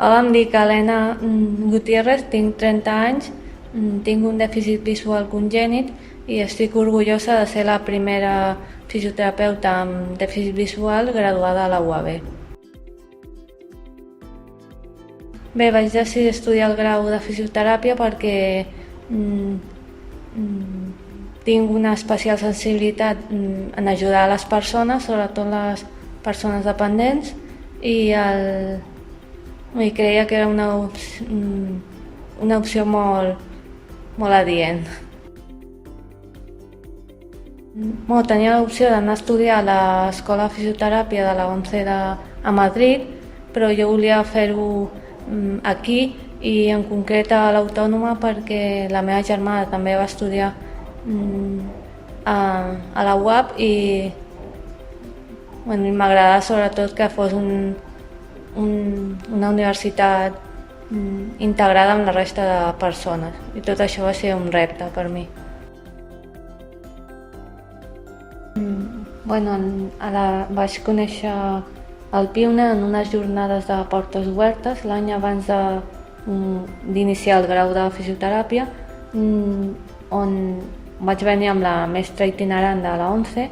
Hola, em dic Helena Gutiérrez, tinc 30 anys, tinc un dèficit visual congènit i estic orgullosa de ser la primera fisioterapeuta amb dèficit visual graduada a la UAB. Bé, vaig decidir estudiar el grau de fisioteràpia perquè tinc una especial sensibilitat en ajudar a les persones, sobretot les persones dependents, i creia que era una opció molt adient. Tenia l'opció d'anar a estudiar a l'Escola de Fisioteràpia de la ONCE a Madrid, però jo volia fer-ho aquí i en concret a l'Autònoma perquè la meva germana també va estudiar a la UAB i m'agradava sobretot que fos una universitat integrada amb la resta de persones i tot això va ser un repte per mi. Vaig conèixer el PIUNE en unes jornades de portes obertes l'any abans d'iniciar el grau de fisioteràpia, on vaig venir amb la mestra itinerant de la ONCE,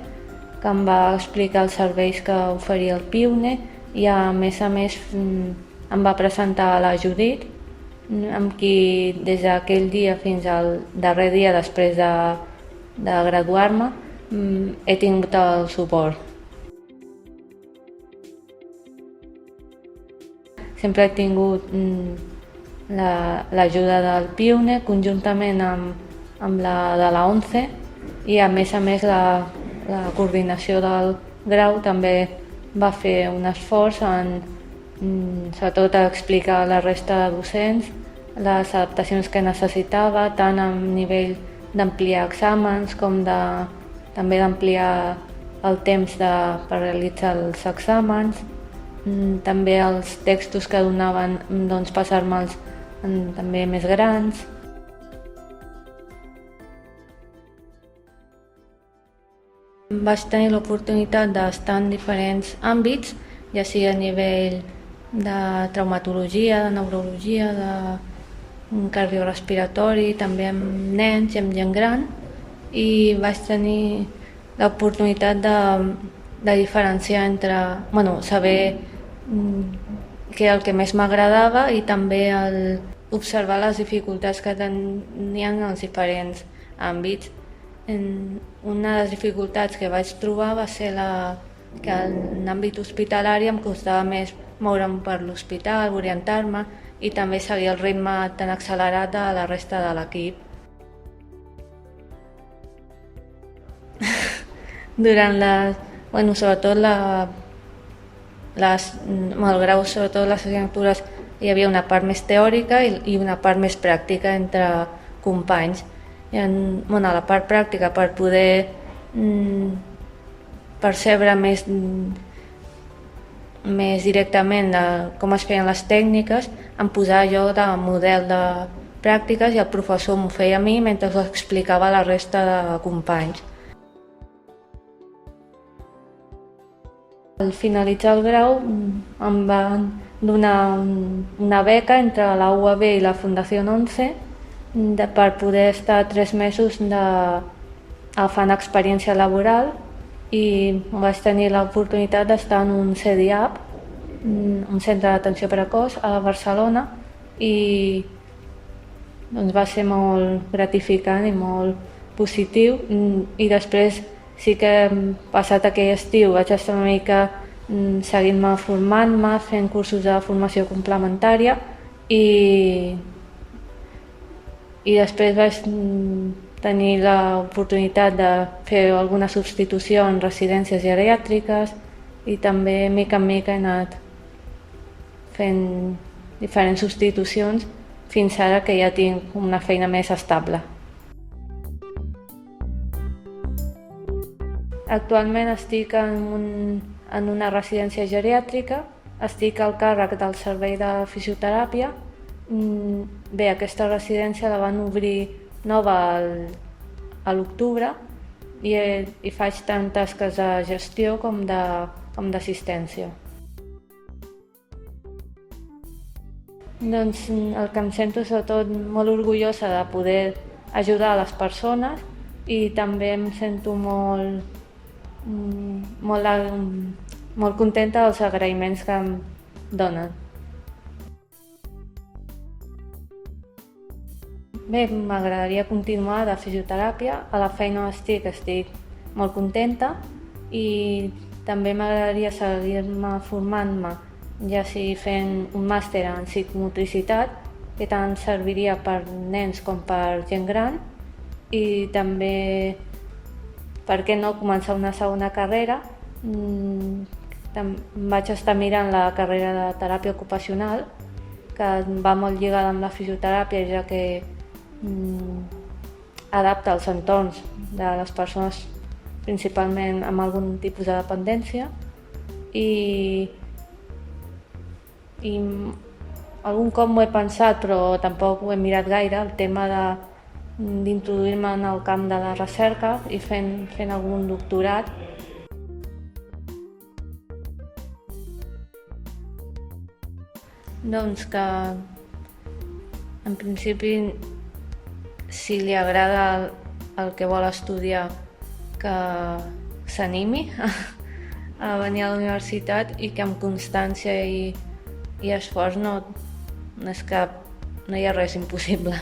que em va explicar els serveis que oferia el PIUNE i a més em va presentar a la Judit, amb qui des d'aquell dia fins al darrer dia després de graduar-me he tingut el suport. Sempre he tingut l'ajuda del PIUNE conjuntament amb la de la ONCE i a més la coordinació del grau també va fer un esforç sobretot a explicar a la resta de docents les adaptacions que necessitava, tant a nivell d'ampliar exàmens com també d'ampliar el temps per realitzar els exàmens, també els textos que donaven passar-me'ls també més grans. Vaig tenir l'oportunitat d'estar en diferents àmbits, ja sigui a nivell de traumatologia, de neurologia, de cardiorespiratori, també amb nens i amb gent gran, i vaig tenir l'oportunitat de diferenciar saber què era el que més m'agradava i també observar les dificultats que tenien en els diferents àmbits. Una de les dificultats que vaig trobar va ser que en l'àmbit hospitalari em costava més moure'm per l'hospital, orientar-me i també seguir el ritme tan accelerat de la resta de l'equip. Sobretot el grau, sobretot les assignatures, hi havia una part més teòrica i una part més pràctica entre companys. A la part pràctica, per poder percebre més directament com es feien les tècniques, em posava jo de model de pràctiques i el professor m'ho feia a mi mentre ho explicava a la resta de companys. Al finalitzar el grau em van donar una beca entre la UAB i la Fundació 11 per poder estar 3 mesos agafant experiència laboral i vaig tenir l'oportunitat d'estar en un CDIAP, un centre d'atenció precoç a Barcelona, i va ser molt gratificant i molt positiu. I després sí que passat aquell estiu vaig estar una mica seguint-me formant-me, fent cursos de formació complementària i després vaig tenir l'oportunitat de fer alguna substitució en residències geriàtriques i també mica en mica he anat fent diferents substitucions fins ara que ja tinc una feina més estable. Actualment estic en una residència geriàtrica, estic al càrrec del servei de fisioteràpia. Bé, aquesta residència la van obrir nova a l'octubre i faig tant tasques de gestió com d'assistència. Doncs el que em sento sobretot molt orgullosa de poder ajudar a les persones i també em sento molt contenta dels agraïments que em donen. Bé, m'agradaria continuar de fisioteràpia. A la feina on estic molt contenta i també m'agradaria seguir-me formant-me, ja sigui fent un màster en psicomotricitat, que tant serviria per nens com per gent gran, i també, per què no, començar una segona carrera. Vaig estar mirant la carrera de teràpia ocupacional, que va molt lligada amb la fisioteràpia, ja que adapta els entorns de les persones principalment amb algun tipus de dependència i algun cop m'ho he pensat però tampoc ho he mirat gaire, el tema d'introduir-me en el camp de la recerca i fent algun doctorat. Doncs que en principi, si li agrada el que vol estudiar, que s'animi a venir a la universitat i que amb constància i esforç no hi ha res impossible.